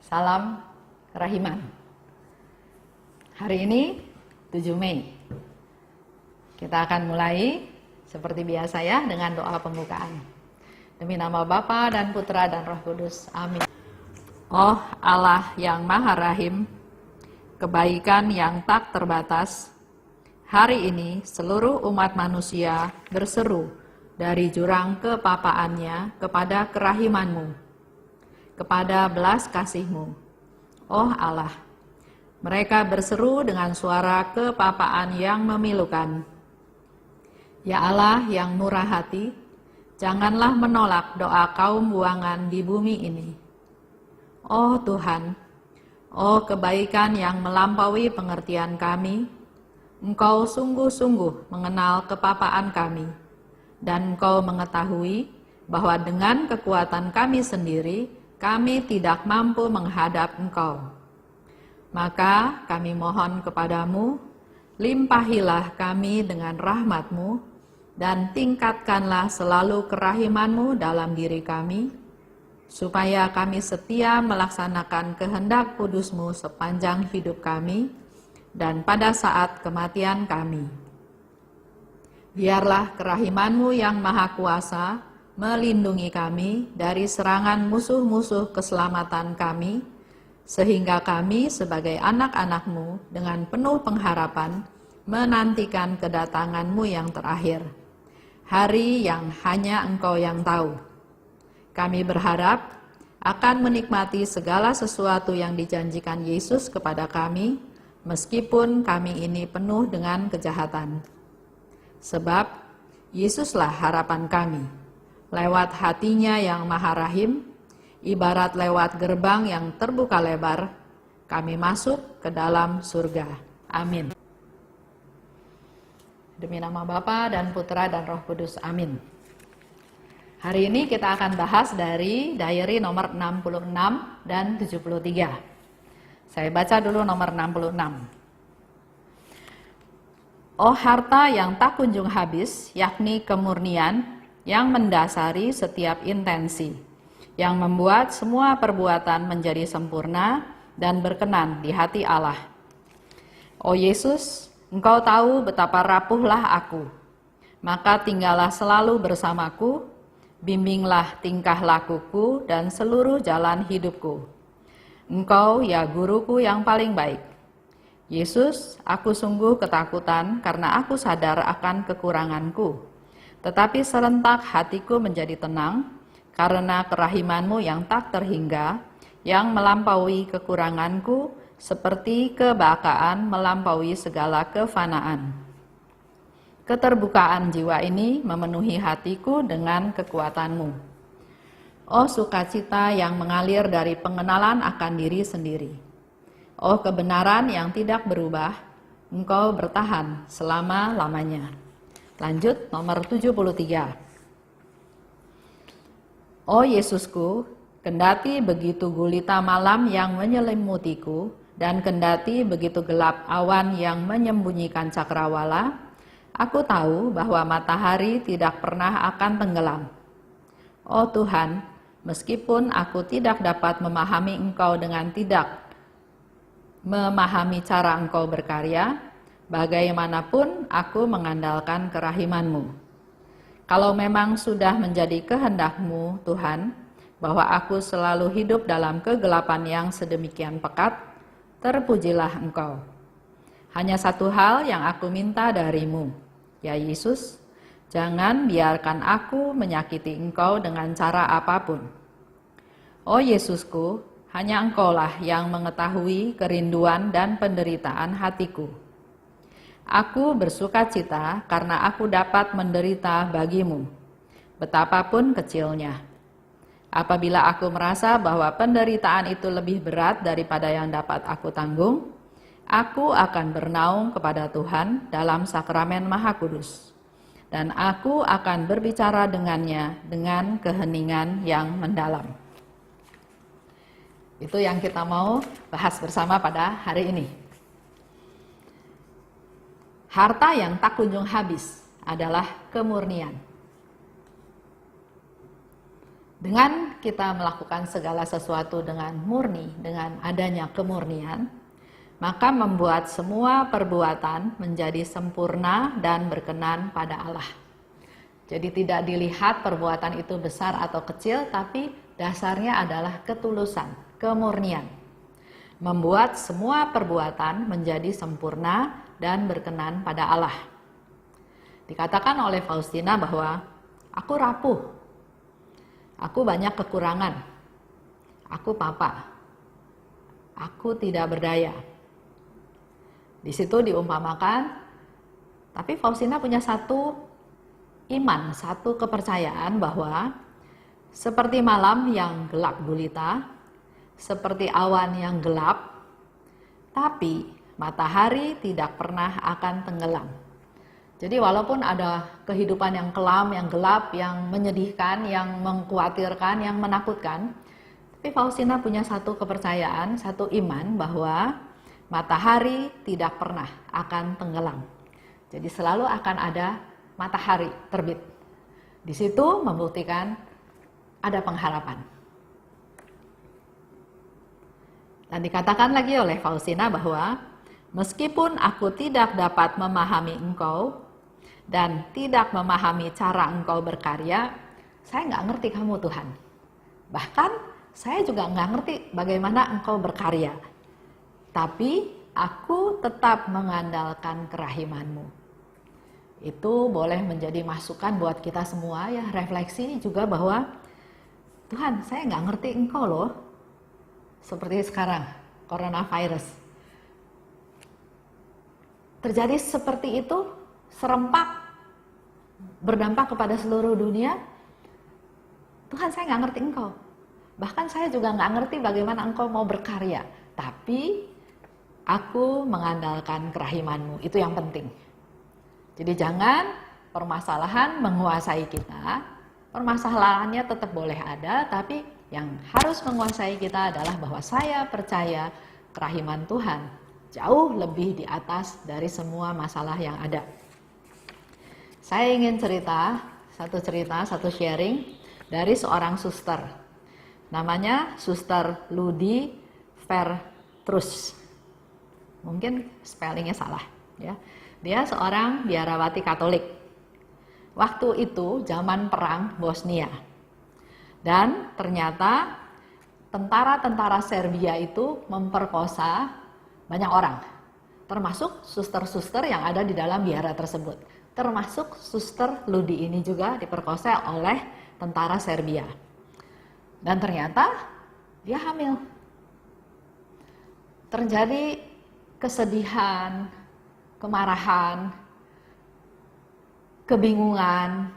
Salam kerahiman. Hari ini 7 Mei. Kita akan mulai seperti biasa ya dengan doa pembukaan. Demi nama Bapa dan Putra dan Roh Kudus. Amin. Oh Allah yang Maha Rahim, kebaikan yang tak terbatas, hari ini seluruh umat manusia berseru dari jurang kepapaannya kepada kerahiman-Mu, kepada belas kasih-Mu. Oh Allah, mereka berseru dengan suara kepapaan yang memilukan. Ya Allah yang murah hati, janganlah menolak doa kaum buangan di bumi ini. Oh Tuhan, oh kebaikan yang melampaui pengertian kami, Engkau sungguh-sungguh mengenal kepapaan kami, dan Engkau mengetahui bahwa dengan kekuatan kami sendiri, kami tidak mampu menghadap Engkau. Maka kami mohon kepadamu, limpahilah kami dengan rahmat-Mu, dan tingkatkanlah selalu kerahiman-Mu dalam diri kami, supaya kami setia melaksanakan kehendak kudus-Mu sepanjang hidup kami, dan pada saat kematian kami. Biarlah kerahiman-Mu yang maha kuasa melindungi kami dari serangan musuh-musuh keselamatan kami, sehingga kami sebagai anak-anak-Mu dengan penuh pengharapan menantikan kedatangan-Mu yang terakhir, hari yang hanya Engkau yang tahu. Kami berharap akan menikmati segala sesuatu yang dijanjikan Yesus kepada kami, meskipun kami ini penuh dengan kejahatan. Sebab Yesuslah harapan kami. Lewat hatinya yang maha rahim, ibarat lewat gerbang yang terbuka lebar, kami masuk ke dalam surga. Amin. Demi nama Bapa dan Putra dan Roh Kudus. Amin. Hari ini kita akan bahas dari diary nomor 66 dan 73. Saya baca dulu nomor 66. Oh harta yang tak kunjung habis, yakni kemurnian yang mendasari setiap intensi, yang membuat semua perbuatan menjadi sempurna dan berkenan di hati Allah. Oh Yesus, Engkau tahu betapa rapuhlah aku, maka tinggallah selalu bersamaku, bimbinglah tingkah lakuku dan seluruh jalan hidupku. Engkau ya guruku yang paling baik. Yesus, aku sungguh ketakutan karena aku sadar akan kekuranganku. Tetapi serentak hatiku menjadi tenang karena kerahiman-Mu yang tak terhingga, yang melampaui kekuranganku seperti kebakaan melampaui segala kefanaan. Keterbukaan jiwa ini memenuhi hatiku dengan kekuatan-Mu. Oh sukacita yang mengalir dari pengenalan akan diri sendiri. Oh kebenaran yang tidak berubah, Engkau bertahan selama-lamanya. Lanjut nomor 73. Oh Yesusku, kendati begitu gulita malam yang menyelimutiku, dan kendati begitu gelap awan yang menyembunyikan cakrawala, aku tahu bahwa matahari tidak pernah akan tenggelam. Oh Tuhan, meskipun aku tidak dapat memahami Engkau dengan tidak memahami cara Engkau berkarya, bagaimanapun aku mengandalkan kerahiman-Mu. Kalau memang sudah menjadi kehendak-Mu, Tuhan, bahwa aku selalu hidup dalam kegelapan yang sedemikian pekat, terpujilah Engkau. Hanya satu hal yang aku minta dari-Mu, ya Yesus, jangan biarkan aku menyakiti Engkau dengan cara apapun. Oh Yesusku, hanya Engkaulah yang mengetahui kerinduan dan penderitaan hatiku. Aku bersukacita karena aku dapat menderita bagi-Mu, betapapun kecilnya. Apabila aku merasa bahwa penderitaan itu lebih berat daripada yang dapat aku tanggung, aku akan bernaung kepada Tuhan dalam sakramen Maha Kudus, dan aku akan berbicara dengannya dengan keheningan yang mendalam. Itu yang kita mau bahas bersama pada hari ini. Harta yang tak kunjung habis adalah kemurnian. Dengan kita melakukan segala sesuatu dengan murni, dengan adanya kemurnian, maka membuat semua perbuatan menjadi sempurna dan berkenan pada Allah. Jadi tidak dilihat perbuatan itu besar atau kecil, tapi dasarnya adalah ketulusan, kemurnian. Membuat semua perbuatan menjadi sempurna dan berkenan pada Allah. Dikatakan oleh Faustina bahwa aku rapuh, aku banyak kekurangan, aku papa, aku tidak berdaya. Di situ diumpamakan, tapi Faustina punya satu iman, satu kepercayaan bahwa seperti malam yang gelap gulita, seperti awan yang gelap, tapi matahari tidak pernah akan tenggelam. Jadi walaupun ada kehidupan yang kelam, yang gelap, yang menyedihkan, yang mengkhawatirkan, yang menakutkan, tapi Faustina punya satu kepercayaan, satu iman bahwa matahari tidak pernah akan tenggelam. Jadi selalu akan ada matahari terbit. Di situ membuktikan ada pengharapan. Dan dikatakan lagi oleh Faustina bahwa meskipun aku tidak dapat memahami engkau dan tidak memahami cara engkau berkarya, saya nggak ngerti kamu Tuhan. Bahkan saya juga nggak ngerti bagaimana engkau berkarya. Tapi aku tetap mengandalkan kerahimanmu. Itu boleh menjadi masukan buat kita semua ya, refleksi juga bahwa Tuhan, saya nggak ngerti engkau loh. Seperti sekarang, coronavirus. Terjadi seperti itu, serempak, berdampak kepada seluruh dunia. Tuhan, saya nggak ngerti engkau. Bahkan saya juga nggak ngerti bagaimana engkau mau berkarya. Tapi aku mengandalkan kerahimanmu, itu yang penting. Jadi jangan permasalahan menguasai kita. Permasalahannya tetap boleh ada, tapi yang harus menguasai kita adalah bahwa saya percaya kerahiman Tuhan jauh lebih di atas dari semua masalah yang ada. Saya ingin cerita, satu sharing dari seorang suster. Namanya Suster Ludi Vertrus. Mungkin spellingnya salah ya. Dia seorang biarawati Katolik. Waktu itu zaman perang Bosnia. Dan ternyata tentara-tentara Serbia itu memperkosa banyak orang. Termasuk suster-suster yang ada di dalam biara tersebut. Termasuk Suster Ludi ini juga diperkosa oleh tentara Serbia. Dan ternyata dia hamil. Terjadi kesedihan, kemarahan, kebingungan.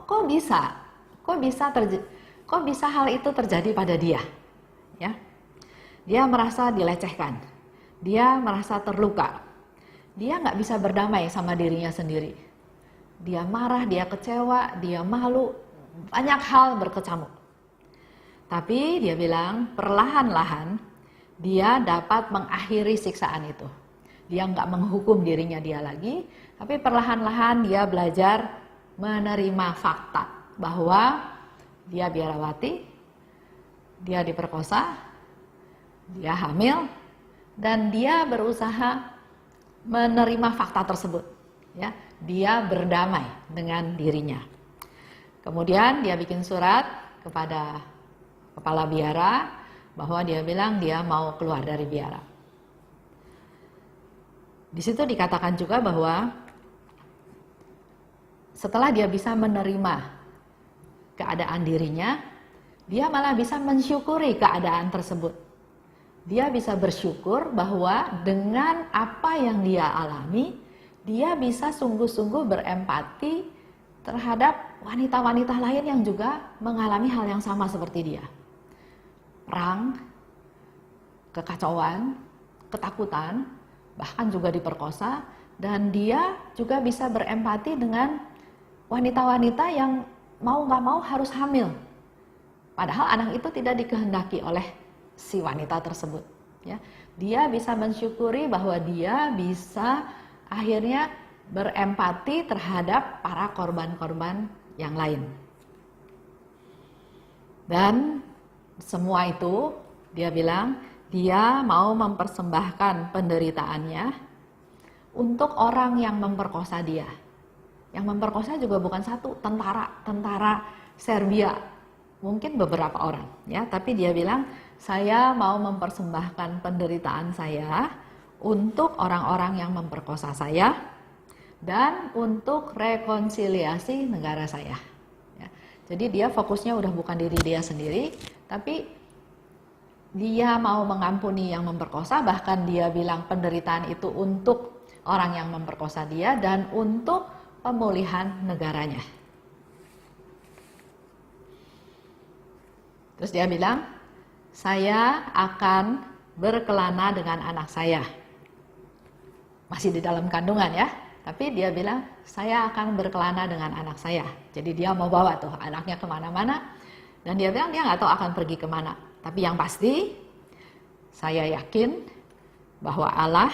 Kok bisa hal itu terjadi pada dia? Ya, dia merasa dilecehkan, dia merasa terluka, dia nggak bisa berdamai sama dirinya sendiri. Dia marah, dia kecewa, dia malu, banyak hal berkecamuk. Tapi dia bilang perlahan-lahan dia dapat mengakhiri siksaan itu. Dia nggak menghukum dirinya dia lagi, tapi perlahan-lahan dia belajar menerima fakta bahwa dia biarawati, dia diperkosa, dia hamil, dan dia berusaha menerima fakta tersebut. Ya, dia berdamai dengan dirinya. Kemudian dia bikin surat kepada kepala biara bahwa dia bilang dia mau keluar dari biara. Di situ dikatakan juga bahwa setelah dia bisa menerima keadaan dirinya, dia malah bisa mensyukuri keadaan tersebut. Dia bisa bersyukur bahwa dengan apa yang dia alami, dia bisa sungguh-sungguh berempati terhadap wanita-wanita lain yang juga mengalami hal yang sama seperti dia. Perang, kekacauan, ketakutan, bahkan juga diperkosa, dan dia juga bisa berempati dengan wanita-wanita yang mau gak mau harus hamil. Padahal anak itu tidak dikehendaki oleh si wanita tersebut. Ya, dia bisa mensyukuri bahwa dia bisa akhirnya berempati terhadap para korban-korban yang lain. Dan semua itu dia bilang dia mau mempersembahkan penderitaannya untuk orang yang memperkosa dia. Yang memperkosa juga bukan satu, tentara Serbia, mungkin beberapa orang ya, tapi dia bilang saya mau mempersembahkan penderitaan saya untuk orang-orang yang memperkosa saya dan untuk rekonsiliasi negara saya. Ya. Jadi dia fokusnya udah bukan diri dia sendiri, tapi dia mau mengampuni yang memperkosa, bahkan dia bilang penderitaan itu untuk orang yang memperkosa dia dan untuk pemulihan negaranya. Terus dia bilang, saya akan berkelana dengan anak saya. Masih di dalam kandungan ya, tapi dia bilang, saya akan berkelana dengan anak saya. Jadi dia mau bawa tuh anaknya kemana-mana, dan dia bilang dia nggak tahu akan pergi kemana. Tapi yang pasti, saya yakin bahwa Allah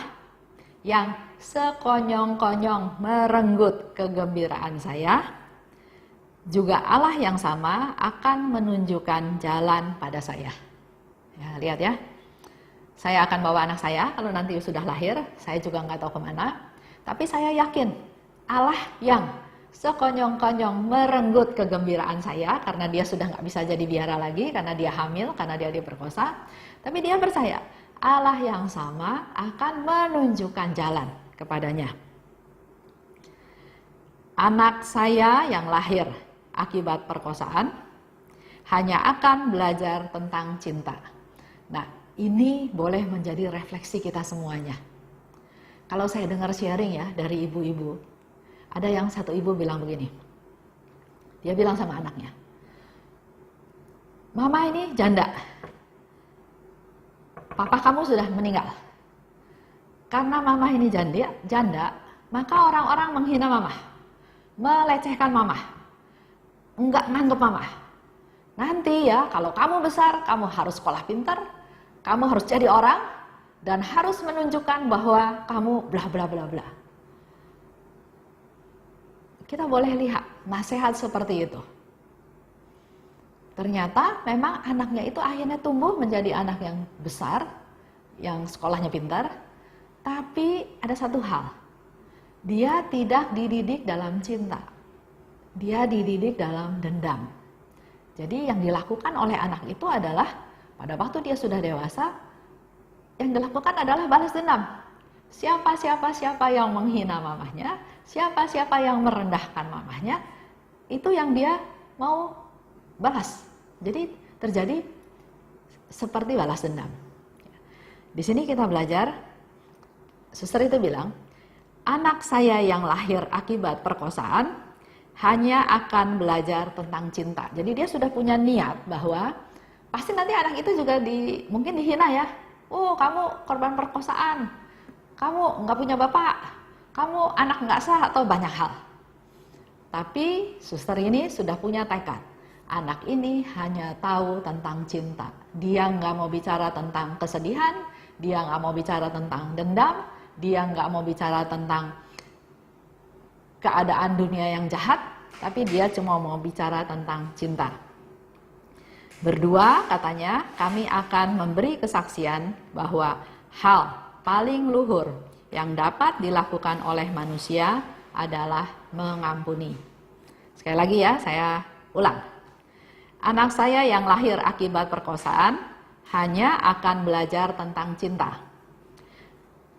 yang sekonyong-konyong merenggut kegembiraan saya, juga Allah yang sama akan menunjukkan jalan pada saya. Ya, lihat ya, saya akan bawa anak saya kalau nanti sudah lahir, saya juga nggak tahu kemana, tapi saya yakin Allah yang sekonyong-konyong merenggut kegembiraan saya, karena dia sudah nggak bisa jadi biara lagi, karena dia hamil, karena dia diperkosa, tapi dia percaya Allah yang sama akan menunjukkan jalan kepadanya. Anak saya yang lahir akibat perkosaan hanya akan belajar tentang cinta. Nah, ini boleh menjadi refleksi kita semuanya. Kalau saya dengar sharing ya dari ibu-ibu, ada yang satu ibu bilang begini. Dia bilang sama anaknya, "Mama ini janda. Papa kamu sudah meninggal. Karena mama ini janda, maka orang-orang menghina mama, melecehkan mama, enggak nganggep mama. Nanti ya kalau kamu besar, kamu harus sekolah pintar, kamu harus jadi orang, dan harus menunjukkan bahwa kamu bla bla bla bla." Kita boleh lihat nasihat seperti itu. Ternyata memang anaknya itu akhirnya tumbuh menjadi anak yang besar, yang sekolahnya pintar, tapi ada satu hal, dia tidak dididik dalam cinta, dia dididik dalam dendam. Jadi yang dilakukan oleh anak itu adalah, pada waktu dia sudah dewasa, yang dilakukan adalah balas dendam. Siapa yang menghina mamahnya, siapa yang merendahkan mamahnya, itu yang dia mau balas. Jadi terjadi seperti balas dendam. Di sini kita belajar, suster itu bilang, anak saya yang lahir akibat perkosaan hanya akan belajar tentang cinta. Jadi dia sudah punya niat bahwa pasti nanti anak itu juga mungkin dihina ya. Oh, kamu korban perkosaan, kamu nggak punya bapak, kamu anak nggak sah, atau banyak hal. Tapi suster ini sudah punya tekad. Anak ini hanya tahu tentang cinta. Dia nggak mau bicara tentang kesedihan, dia nggak mau bicara tentang dendam, dia nggak mau bicara tentang keadaan dunia yang jahat, tapi dia cuma mau bicara tentang cinta. Berdua katanya kami akan memberi kesaksian bahwa hal paling luhur yang dapat dilakukan oleh manusia adalah mengampuni. Sekali lagi ya, saya ulang. Anak saya yang lahir akibat perkosaan hanya akan belajar tentang cinta.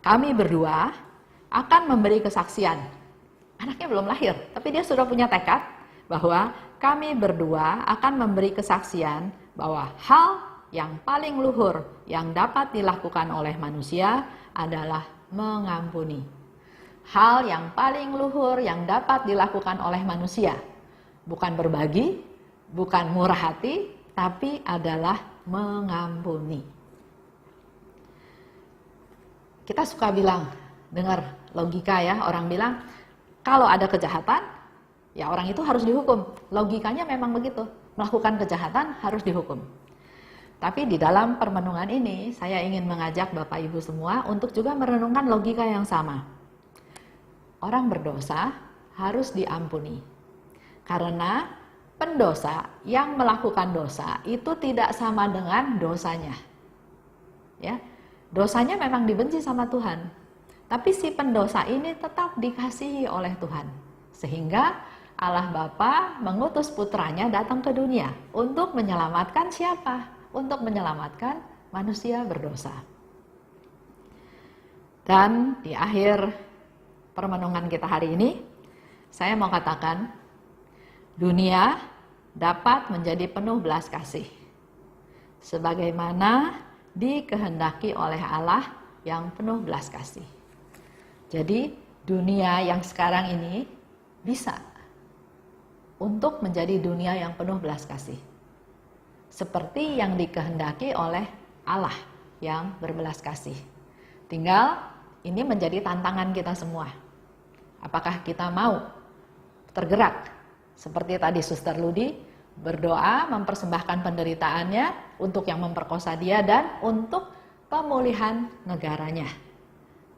Kami berdua akan memberi kesaksian. Anaknya belum lahir, tapi dia sudah punya tekad bahwa kami berdua akan memberi kesaksian bahwa hal yang paling luhur yang dapat dilakukan oleh manusia adalah mengampuni. Hal yang paling luhur yang dapat dilakukan oleh manusia bukan berbagi, bukan murah hati, tapi adalah mengampuni. Kita suka bilang, dengar logika ya, orang bilang kalau ada kejahatan, ya orang itu harus dihukum. Logikanya memang begitu, melakukan kejahatan harus dihukum. Tapi di dalam permenungan ini, saya ingin mengajak Bapak Ibu semua untuk juga merenungkan logika yang sama. Orang berdosa harus diampuni. Karena pendosa yang melakukan dosa itu tidak sama dengan dosanya. Ya, dosanya memang dibenci sama Tuhan, tapi si pendosa ini tetap dikasihi oleh Tuhan. Sehingga Allah Bapa mengutus putranya datang ke dunia untuk menyelamatkan siapa? Untuk menyelamatkan manusia berdosa. Dan di akhir permenungan kita hari ini, saya mau katakan, dunia dapat menjadi penuh belas kasih, sebagaimana dikehendaki oleh Allah yang penuh belas kasih. Jadi dunia yang sekarang ini bisa untuk menjadi dunia yang penuh belas kasih, seperti yang dikehendaki oleh Allah yang berbelas kasih. Tinggal ini menjadi tantangan kita semua. Apakah kita mau tergerak seperti tadi Suster Ludi berdoa mempersembahkan penderitaannya untuk yang memperkosa dia dan untuk pemulihan negaranya.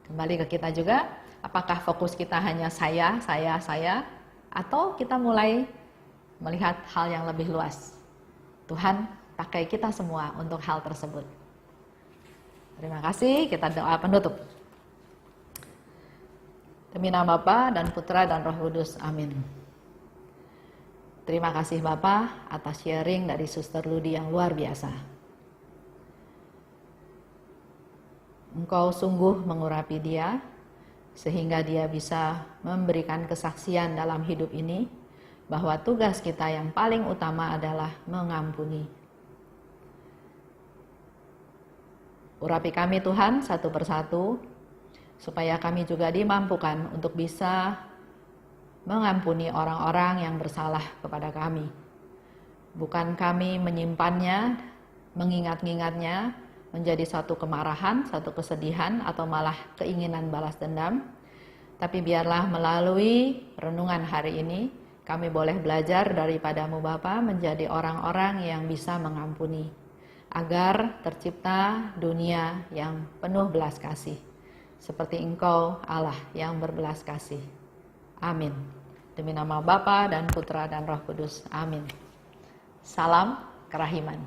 Kembali ke kita juga, apakah fokus kita hanya saya, atau kita mulai melihat hal yang lebih luas. Tuhan pakai kita semua untuk hal tersebut. Terima kasih, kita doa penutup. Demi nama Bapa dan Putra dan Roh Kudus, amin. Terima kasih Bapak atas sharing dari Suster Ludi yang luar biasa. Engkau sungguh mengurapi dia, sehingga dia bisa memberikan kesaksian dalam hidup ini, bahwa tugas kita yang paling utama adalah mengampuni. Urapi kami Tuhan satu persatu, supaya kami juga dimampukan untuk bisa mengampuni orang-orang yang bersalah kepada kami. Bukan kami menyimpannya, mengingat-ingatnya, menjadi satu kemarahan, satu kesedihan, atau malah keinginan balas dendam. Tapi biarlah melalui renungan hari ini, kami boleh belajar daripadamu Bapa menjadi orang-orang yang bisa mengampuni, agar tercipta dunia yang penuh belas kasih, seperti Engkau Allah yang berbelas kasih. Amin. Demi nama Bapa dan Putra dan Roh Kudus. Amin. Salam kerahiman.